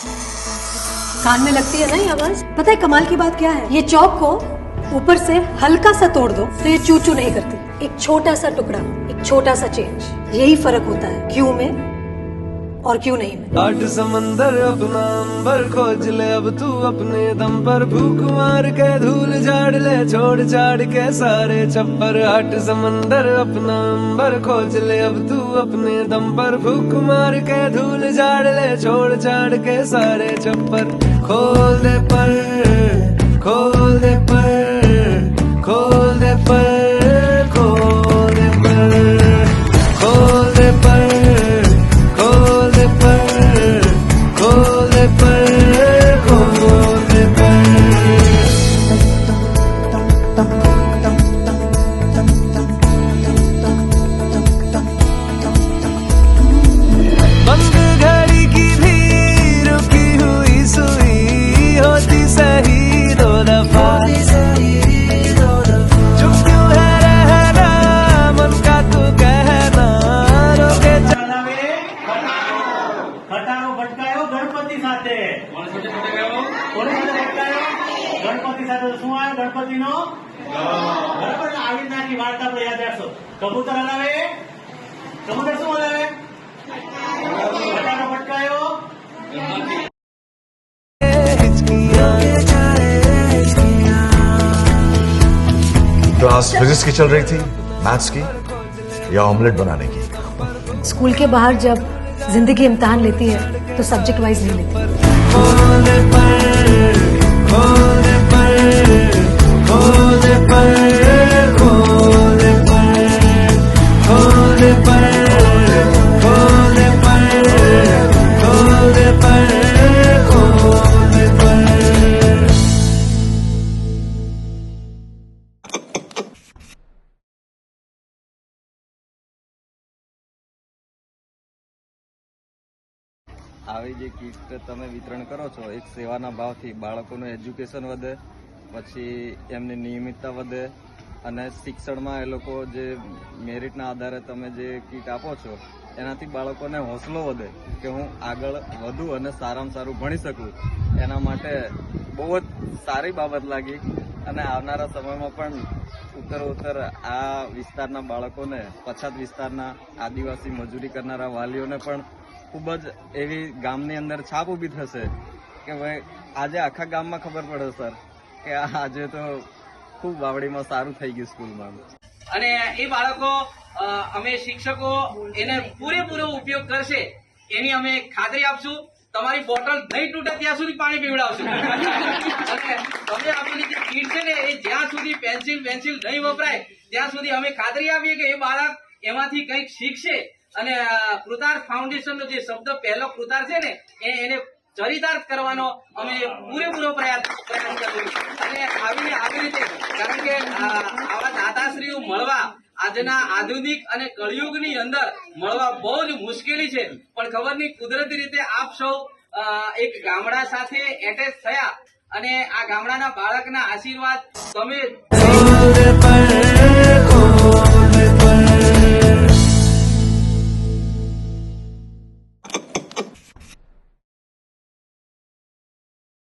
कान में लगती है ना ये आवाज। पता है कमाल की बात क्या है, ये चौक को ऊपर से हल्का सा तोड़ दो तो ये चू चू नहीं करती। एक छोटा सा टुकड़ा, एक छोटा सा चेंज, यही फर्क होता है क्यों में और क्यों नहीं में। आठ समंदर अपना अंबर खोज ले अब तू अपने दम पर, भूख मार के धूल झाड़ ले छोड़ छाड़ के सारे छप्पर। आठ समंदर अपना अंबर खोज ले अब तू अपने दम पर, भूख मार के धूल झाड़ ले छोड़ छाड़ के सारे छप्पर। खोल दे पर, खोल दे पर, खोल दे पर, खोल दे पर, खोल दे पर, કબૂતર હલાવે, કબૂતર શું હલાવે? બટાકો પટકાયો। क्लास फिजिक्स की चल रही थी, मैथ्स की या ऑमलेट बनाने की? स्कूल के बाहर जब जिंदगी इम्तिहान लेती है तो सब्जेक्ट वाइज नहीं लेती। આવી જે કીટ તમે વિતરણ કરો છો, એક સેવાના ભાવથી બાળકોનું એજ્યુકેશન વધે, પછી એમની નિયમિતતા વધે અને શિક્ષણમાં એ લોકો જે મેરિટના આધારે તમે જે કીટ આપો છો એનાથી બાળકોને હોંસલો વધે કે હું આગળ વધુ અને સારામાં સારું ભણી શકું। એના માટે બહુ જ સારી બાબત લાગી અને આવનારા સમયમાં પણ ઉત્તરોત્તર આ વિસ્તારના બાળકોને, પછાત વિસ્તારના આદિવાસી મજૂરી કરનારા વાલીઓને પણ ખૂબ જ એવી ગામની અંદર છાપ ઊભી થશે કે ભાઈ આજે આખા ગામમાં ખબર પડે સર કે આજે તો ખૂબ વાવડીમાં સારું થઈ ગયું સ્કૂલમાં। અને એ બાળકો અમે શિક્ષકો એને પૂરેપૂરો ઉપયોગ કરશે એની અમે ખાતરી આપશું। તમારી બોટલ નહીં તૂટે ત્યાં સુધી પાણી પીવડાવશું અને તમે આપેલી જે કીટ છે ને એ જ્યાં સુધી પેન્સિલ નહીં વપરાય ત્યાં સુધી અમે ખાતરી આપીએ કે એ બાળક એમાંથી કંઈક શીખશે અને કૃતાર્થ ફાઉન્ડેશન નો જે શબ્દ પહેલો કૃતાર્થ છે ને એને ચરિતાર્થ કરવાનો અમે પૂરેપૂરો પ્રયાસ કરીશું। અને આવી રીતે કારણ કે આવા દાતાશ્રીઓ મળવા આજના આધુનિક અને કળિયુગની અંદર મળવા બહુ જ મુશ્કેલી છે, પણ ખબર નહીં કુદરતી રીતે આપ સૌ એક ગામડા સાથે એટેચ થયા અને આ ગામડાના બાળકના આશીર્વાદ તમે